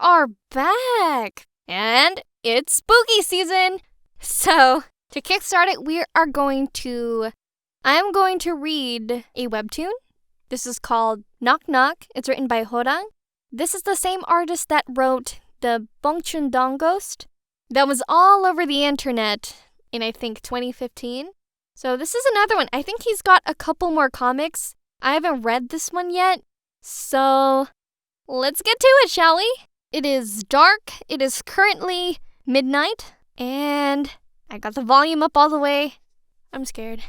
are back! And it's spooky season! So, to kickstart it, I'm going to read a webtoon. This is called Knock Knock. It's written by Horang. This is the same artist that wrote the Bongcheon-Dong Ghost that was all over the internet in, I think, 2015. So this is another one. I think he's got a couple more comics. I haven't read this one yet. So, let's get to it, shall we? It is dark. It is currently midnight. And I got the volume up all the way. I'm scared.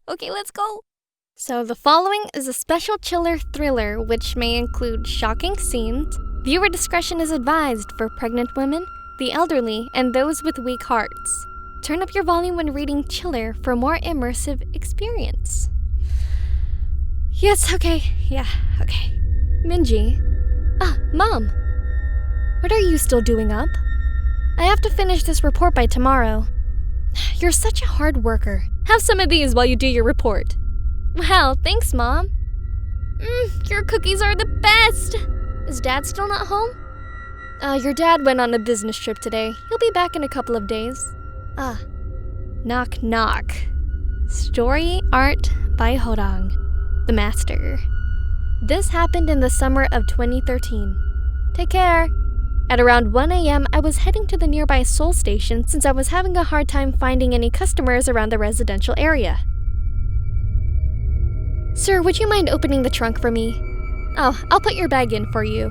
Okay, let's go. So the following is a special chiller thriller which may include shocking scenes. Viewer discretion is advised for pregnant women, the elderly, and those with weak hearts. Turn up your volume when reading Chiller for more immersive experience. Yes, okay. Yeah, okay. Minji. Mom. What are you still doing up? I have to finish this report by tomorrow. You're such a hard worker. Have some of these while you do your report. Wow, thanks, Mom. Your cookies are the best. Is Dad still not home? Your dad went on a business trip today. He'll be back in a couple of days. Knock Knock. Story art by Horang, the master. This happened in the summer of 2013. Take care. At around 1 a.m., I was heading to the nearby Seoul station since I was having a hard time finding any customers around the residential area. Sir, would you mind opening the trunk for me? Oh, I'll put your bag in for you.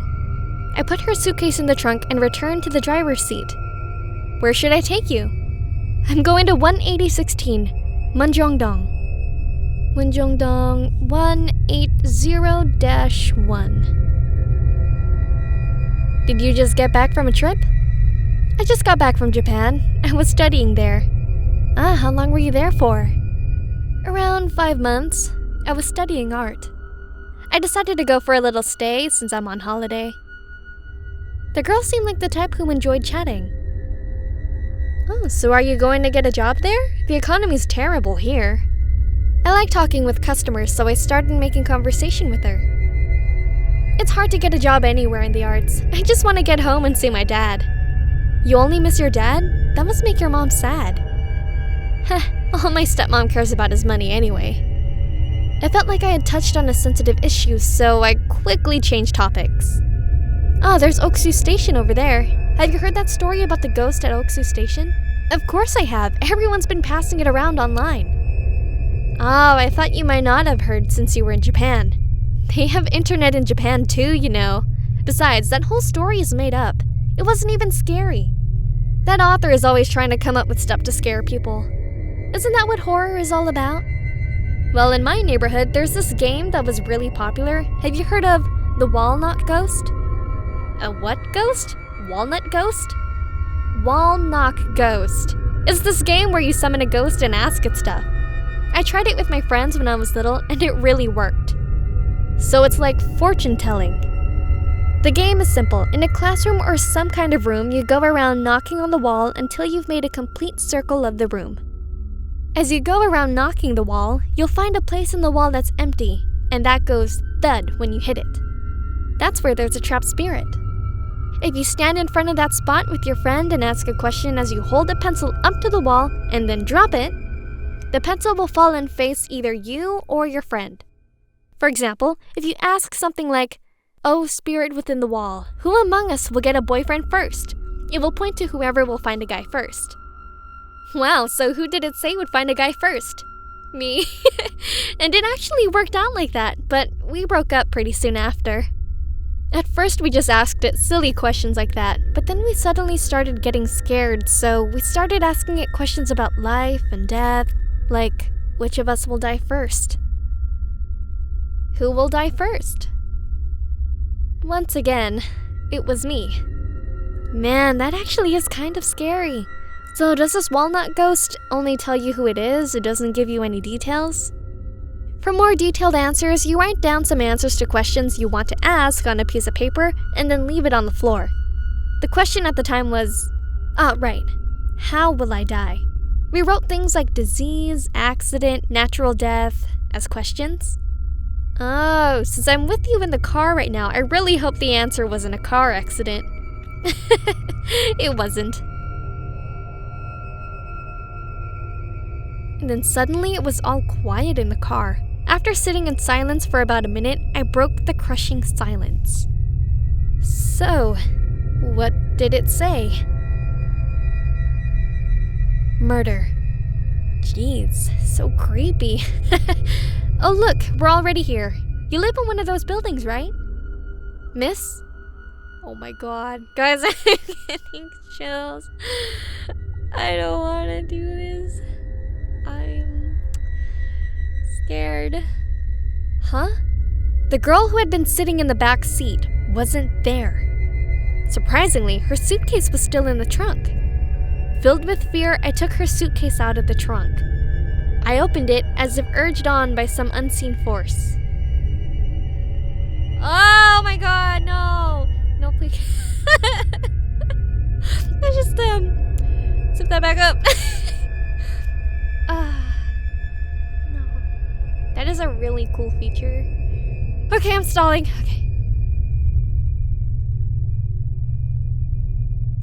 I put her suitcase in the trunk and returned to the driver's seat. Where should I take you? I'm going to 18016, Munjeongdong. Munjeongdong 180-1. Did you just get back from a trip? I just got back from Japan. I was studying there. How long were you there for? Around 5 months. I was studying art. I decided to go for a little stay since I'm on holiday. The girl seemed like the type who enjoyed chatting. Oh, so are you going to get a job there? The economy's terrible here. I like talking with customers, so I started making conversation with her. It's hard to get a job anywhere in the arts. I just want to get home and see my dad. You only miss your dad? That must make your mom sad. All my stepmom cares about is money anyway. I felt like I had touched on a sensitive issue, so I quickly changed topics. There's Oksu Station over there. Have you heard that story about the ghost at Oksu Station? Of course I have. Everyone's been passing it around online. I thought you might not have heard since you were in Japan. They have internet in Japan too, you know. Besides, that whole story is made up. It wasn't even scary. That author is always trying to come up with stuff to scare people. Isn't that what horror is all about? Well, in my neighborhood, there's this game that was really popular. Have you heard of the Walnut Ghost? A what ghost? Walnut Ghost? Walnut Ghost. It's this game where you summon a ghost and ask it stuff. I tried it with my friends when I was little, and it really worked. So it's like fortune-telling. The game is simple. In a classroom or some kind of room, you go around knocking on the wall until you've made a complete circle of the room. As you go around knocking the wall, you'll find a place in the wall that's empty, and that goes thud when you hit it. That's where there's a trapped spirit. If you stand in front of that spot with your friend and ask a question as you hold a pencil up to the wall and then drop it, the pencil will fall and face either you or your friend. For example, if you ask something like, "Oh, spirit within the wall, who among us will get a boyfriend first?" It will point to whoever will find a guy first. Wow, so who did it say would find a guy first? Me. And it actually worked out like that, but we broke up pretty soon after. At first we just asked it silly questions like that, but then we suddenly started getting scared, so we started asking it questions about life and death, like, which of us will die first? Who will die first? Once again, it was me. Man, that actually is kind of scary. So does this walnut ghost only tell you who it is? It doesn't give you any details? For more detailed answers, you write down some answers to questions you want to ask on a piece of paper and then leave it on the floor. The question at the time was, right, how will I die? We wrote things like disease, accident, natural death as questions. Oh, since I'm with you in the car right now, I really hope the answer wasn't a car accident. It wasn't. And then suddenly it was all quiet in the car. After sitting in silence for about a minute, I broke the crushing silence. So, what did it say? Murder. Jeez, so creepy. Oh look, we're already here. You live in one of those buildings, right? Miss? Oh my god. Guys, I'm getting chills. I don't want to do this. I'm scared. Huh? The girl who had been sitting in the back seat wasn't there. Surprisingly, her suitcase was still in the trunk. Filled with fear, I took her suitcase out of the trunk. I opened it as if urged on by some unseen force. Oh my god, no! No, please. Let's just, zip that back up. No. That is a really cool feature. Okay, I'm stalling. Okay.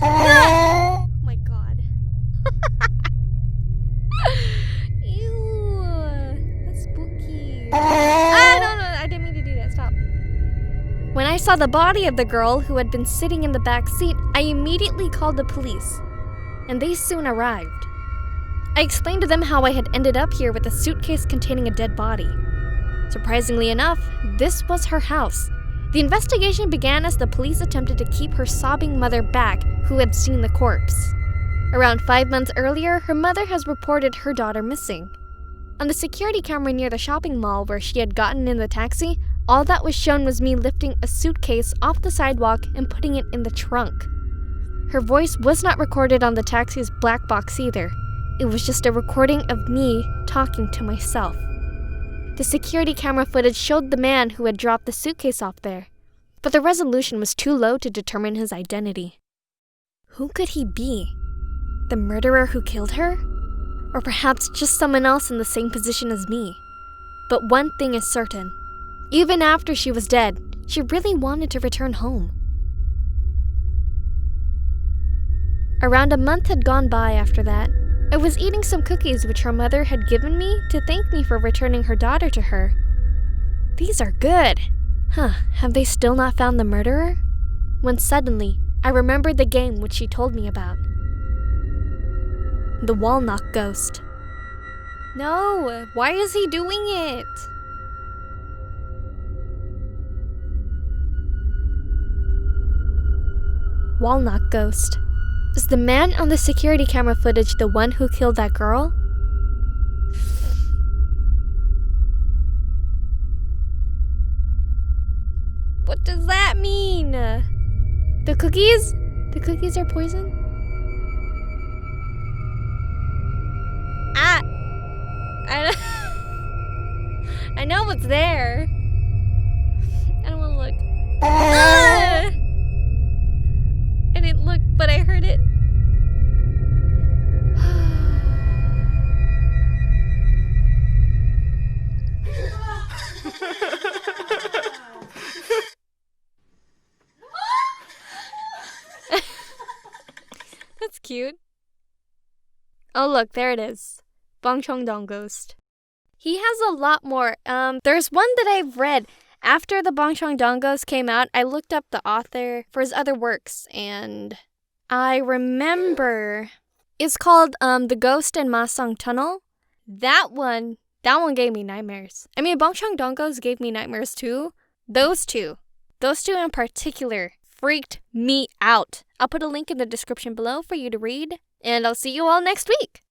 Oh my god. Ew. That's spooky. No, I didn't mean to do that. Stop. When I saw the body of the girl who had been sitting in the back seat, I immediately called the police, and they soon arrived. I explained to them how I had ended up here with a suitcase containing a dead body. Surprisingly enough, this was her house. The investigation began as the police attempted to keep her sobbing mother back, who had seen the corpse. Around 5 months earlier, her mother has reported her daughter missing. On the security camera near the shopping mall where she had gotten in the taxi, all that was shown was me lifting a suitcase off the sidewalk and putting it in the trunk. Her voice was not recorded on the taxi's black box either. It was just a recording of me talking to myself. The security camera footage showed the man who had dropped the suitcase off there, but the resolution was too low to determine his identity. Who could he be? The murderer who killed her? Or perhaps just someone else in the same position as me? But one thing is certain. Even after she was dead, she really wanted to return home. Around a month had gone by after that. I was eating some cookies which her mother had given me to thank me for returning her daughter to her. These are good. Have they still not found the murderer? When suddenly, I remembered the game which she told me about. The Walnut Ghost. No, why is he doing it? Walnut Ghost. Is the man on the security camera footage the one who killed that girl? What does that mean? The cookies? The cookies are poison? I know what's there. I don't want to look. I didn't look, but I heard it. That's cute. Oh look, there it is. Bongcheon-Dong Ghost. He has a lot more. There's one that I've read. After the Bongcheon-Dong Ghost came out, I looked up the author for his other works, and I remember it's called The Ghost in Masang Tunnel. That one gave me nightmares. I mean, Bongcheon-Dong Ghost gave me nightmares too. Those two in particular freaked me out. I'll put a link in the description below for you to read, and I'll see you all next week.